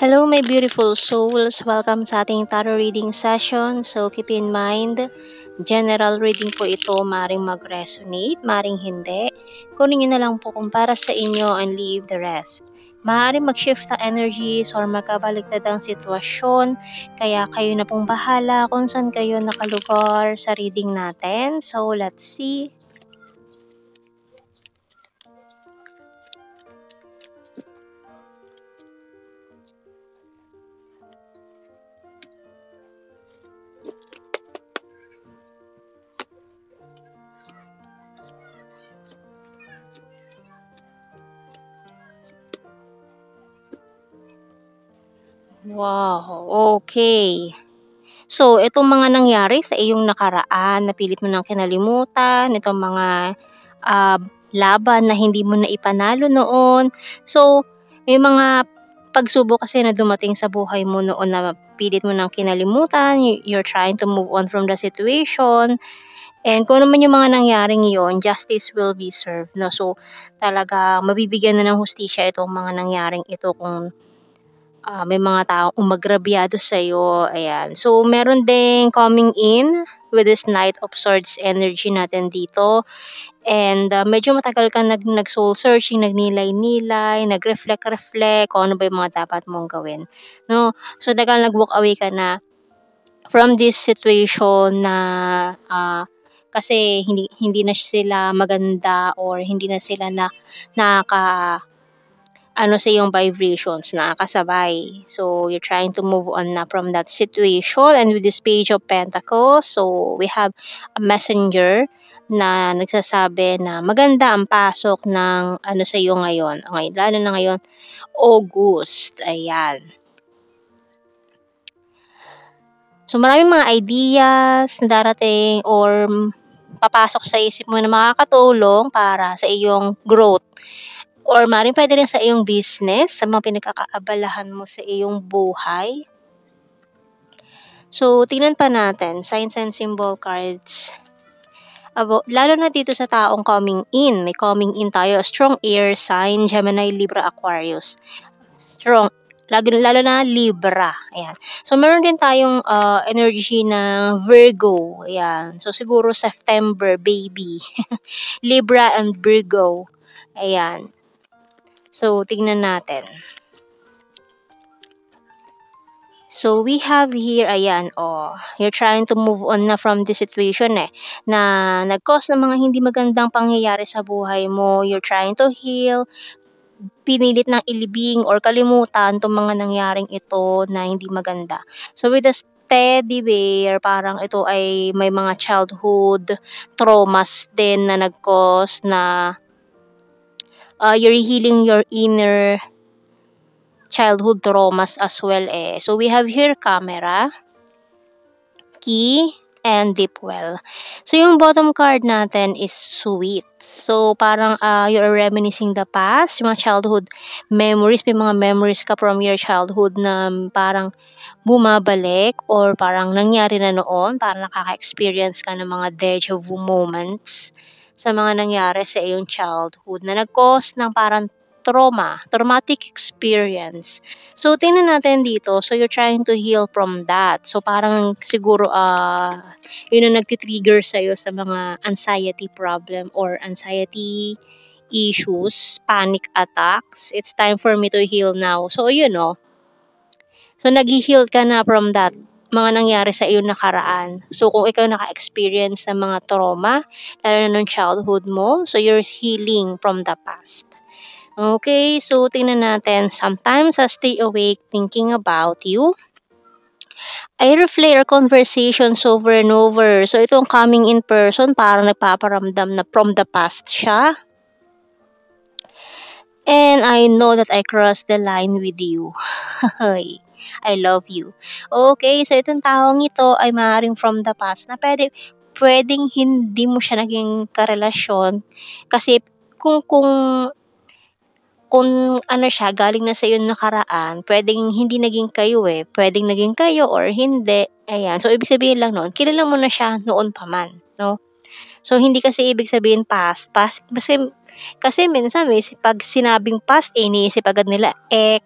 Hello, my beautiful souls. Welcome sa ating tarot reading session. So, keep in mind, general reading po ito. Maring mag-resonate, maring hindi. Kunin nyo na lang po kung para sa inyo and leave the rest. Maaaring mag-shift ang energies or magkabaliktad ang sitwasyon. Kaya kayo na pong bahala kung saan kayo nakalugar sa reading natin. So, let's see. Wow, okay. So, itong mga nangyari sa iyong nakaraan, napilit mo ng kinalimutan, itong mga ah, laban na hindi mo na ipanalo noon. So, may mga pagsubok kasi na dumating sa buhay mo noon na pilit mo ng kinalimutan, you're trying to move on from the situation. And kung ano man yung mga nangyaring yon, justice will be served. No? So, talaga mabibigyan na ng hustisya itong mga nangyaring ito kung may mga taong umagrabyado sa'yo, ayan. So, meron ding coming in with this Knight of Swords energy natin dito. And medyo matagal kang nag-soul searching, nagnilay-nilay, nag-reflect-reflect kung ano ba yung mga dapat mong gawin. No? So, tagal nag-walk away ka na from this situation na kasi hindi na sila maganda or hindi na sila na nakaka sa iyong vibrations na kasabay. So, you're trying to move on na from that situation. And with this Page of Pentacles, so we have a messenger na nagsasabi na maganda ang pasok ng sa iyo ngayon. Okay, lalo na ngayon, August. Ayan. So, maraming mga ideas na darating or papasok sa isip mo na makakatulong para sa iyong growth. Or maaaring puwede rin sa iyong business, sa mga pinagkakaabalahan mo sa iyong buhay. So, tingnan pa natin, signs and symbol cards. Lalo na dito sa taong coming in. May coming in tayo, strong air sign, Gemini, Libra, Aquarius. Strong, lalo na Libra. Ayan. So, meron din tayong energy na Virgo. Ayan. So, siguro September, baby. Libra and Virgo. Ayan. So, tingnan natin. So, we have here, ayan, you're trying to move on na from this situation na nag-cause ng mga hindi magandang pangyayari sa buhay mo. You're trying to heal, pinilit ng ilibing or kalimutan itong mga nangyaring ito na hindi maganda. So, with the Teddy Bear, parang ito ay may mga childhood traumas din na nag-cause na you're healing your inner childhood traumas as well So, we have here camera, key, and deep well. So, yung bottom card natin is sweet. So, parang you're reminiscing the past, yung mga childhood memories, may mga memories ka from your childhood na parang bumabalik or parang nangyari na noon, parang nakaka-experience ka ng mga deja vu moments sa mga nangyari sa iyong childhood na nag-cause ng parang traumatic experience. So, tingnan natin dito. So, you're trying to heal from that. So, parang siguro, yun ang nagtitrigger sa'yo sa mga anxiety problem or anxiety issues, panic attacks. It's time for me to heal now. So, So, nag-heal ka na from that mga nangyari sa iyong nakaraan. So, kung ikaw naka-experience ng mga trauma, lalo na nung childhood mo, so you're healing from the past. Okay, so tingnan natin. Sometimes I stay awake thinking about you. I replay our conversations over and over. So itong coming in person, parang nagpaparamdam na from the past siya. And I know that I crossed the line with you. I love you. Okay, so itong taong ito ay maaaring from the past na pwedeng hindi mo siya naging karelasyon kasi kung siya galing na sa iyo nakaraan, puwedeng hindi naging kayo, puwedeng naging kayo or hindi, ayan. So, ibig sabihin lang no'n, kilala mo na siya noon pa man, 'no? So, hindi kasi ibig sabihin past kasi minsan 'pag sinabing past, iniisip agad nila ex,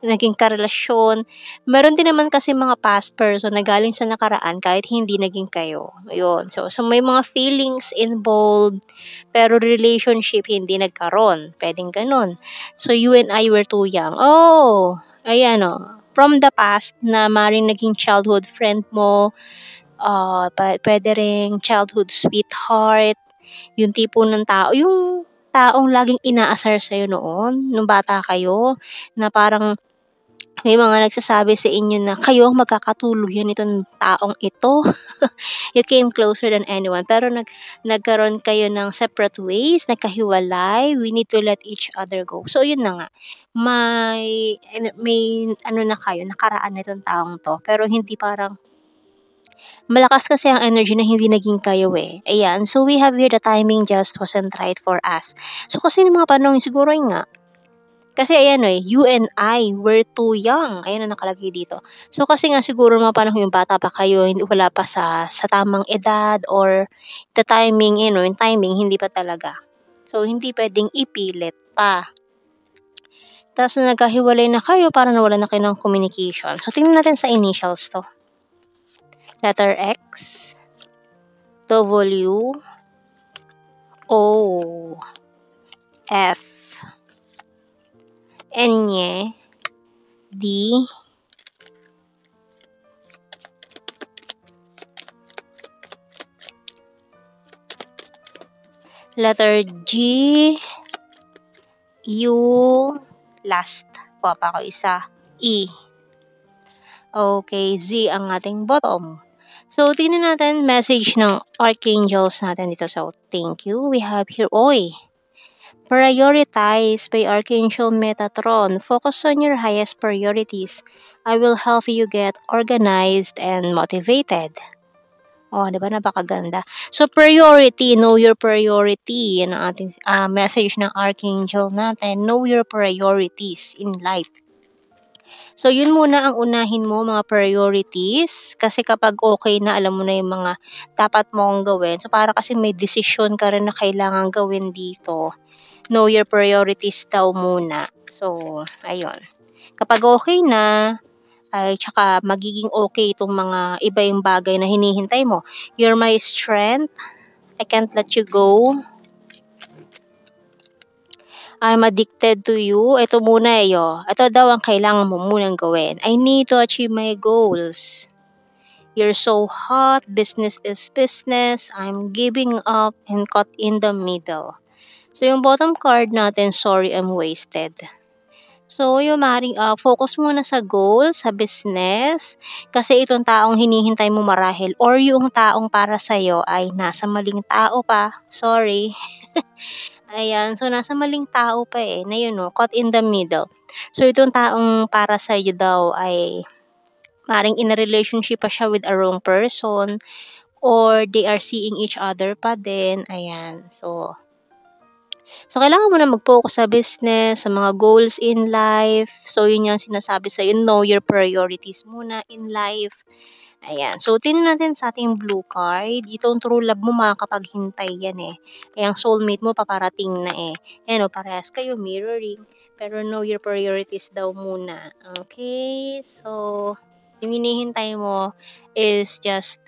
naging karelasyon. Meron din naman kasi mga past person na galing sa nakaraan kahit hindi naging kayo, ayun. So may mga feelings involved, pero relationship hindi nagkaroon, puwedeng gano'n. So you and I were too young. Oh, ayan, from the past na maaaring naging childhood friend mo, puwede ring childhood sweetheart, yung tipo ng tao yung taong laging inaasar sa'yo noon, nung bata kayo, na parang may mga nagsasabi sa inyo na kayo ang magkakatuluyan nitong taong ito. You came closer than anyone, pero nagkaroon kayo ng separate ways, nagkahiwalay, we need to let each other go. So yun na nga, may ano na kayo, nakaraan nitong taong 'to, pero hindi parang malakas kasi ang energy na hindi naging kayo, eh. Ayan, so we have here the timing just wasn't right for us. So kasi nung mga panahon siguro yun nga, kasi ayan, you and I were too young, ayan ang nakalagay dito. So kasi nga siguro mga panahon yung bata pa kayo, hindi wala pa sa tamang edad or the timing, yung timing hindi pa talaga. So hindi puwedeng ipilit pa. Ta's nung nagkahiwalay na kayo, parang nawalan na kayo ng communication. So tingnan natin sa initials 'to. Letter X, W, O, F, N, D, letter G, U, last, kuha pa ako isa, E. Okay, Z ang ating bottom. So, tingnan natin message ng archangels natin dito. So, thank you. We have here, prioritize by Archangel Metatron. Focus on your highest priorities. I will help you get organized and motivated. Oh, 'di ba napakaganda. So priority, know your priority. Yan ang ating message ng Archangel natin. Know your priorities in life. So yun muna ang unahin mo, mga priorities, kasi kapag okay na, alam mo na yung mga dapat mong gawin. So para kasi may desisyon ka rin na kailangang gawin dito. Know your priorities daw muna. So ayun. Kapag okay na, ay tsaka magiging okay itong mga iba yung bagay na hinihintay mo. You're my strength. I can't let you go. I'm addicted to you. Ito muna ito daw ang kailangan mo munang gawin. I need to achieve my goals. You're so hot. Business is business. I'm giving up and caught in the middle. So yung bottom card natin, sorry I'm wasted. So, yung maaaring focus muna sa goal, sa business, kasi itong taong hinihintay mo marahil or yung taong para sa'yo ay nasa maling tao pa, sorry. Ayan, so nasa maling tao pa, na yun caught in the middle. So, itong taong para sa'yo daw ay maaaring in a relationship pa siya with a wrong person or they are seeing each other pa din, ayan. So, kailangan mo na mag-focus sa business, sa mga goals in life. So, yun yung sinasabi sa'yo, know your priorities muna in life. Ayan. So, tingnan natin sa ating blue card. Itong true love mo makakapaghintay yan Kaya ang soulmate mo paparating na Ayan parehas kayo, mirroring. Pero know your priorities daw muna. Okay? So, yung hinihintay mo is just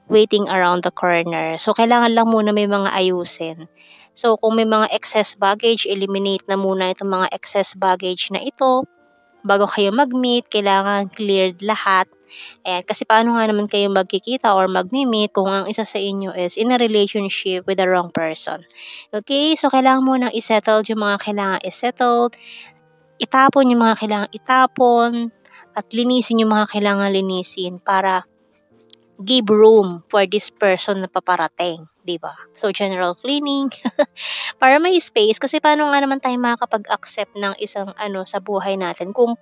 waiting around the corner. So, kailangan lang muna may mga ayusin. So, kung may mga excess baggage, eliminate na muna itong mga excess baggage na ito. Bago kayo mag-meet, kailangan cleared lahat. Kasi paano nga naman kayo magkikita or mag-meet kung ang isa sa inyo is in a relationship with the wrong person. Okay? So, kailangan mo nang isettle yung mga kailangan isettled. Itapon yung mga kailangan itapon. At linisin yung mga kailangan linisin para give room for this person na paparating, 'di ba? So general cleaning para may space kasi paano nga naman tayo makakapag-accept ng isang sa buhay natin kung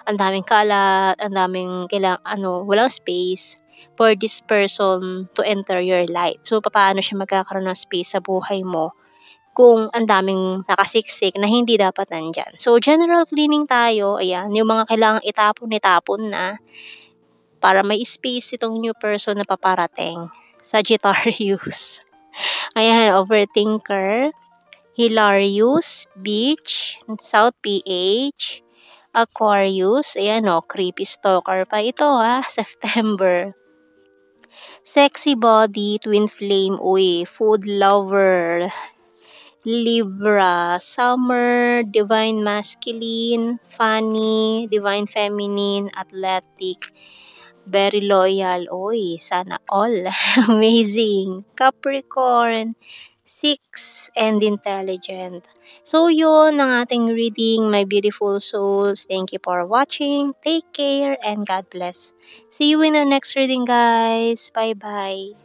ang daming kalat, ang daming walang space for this person to enter your life. So papaano siya magkakaroon ng space sa buhay mo kung ang daming nakasiksik na hindi dapat nandiyan. So general cleaning tayo, ayan, yung mga kailangang itapon na para may space itong new person na paparating. Sagittarius. Ayan, overthinker. Hilarious, Beach, South PH, Aquarius, ayan o, creepy stalker pa ito September. Sexy body, twin flame, uy, food lover. Libra, summer, divine masculine, funny, divine feminine, athletic, very loyal. Uy, sana all. Amazing. Capricorn, six, and intelligent. So yun ang ating reading, my beautiful souls. Thank you for watching. Take care and God bless. See you in our next reading, guys. Bye-bye.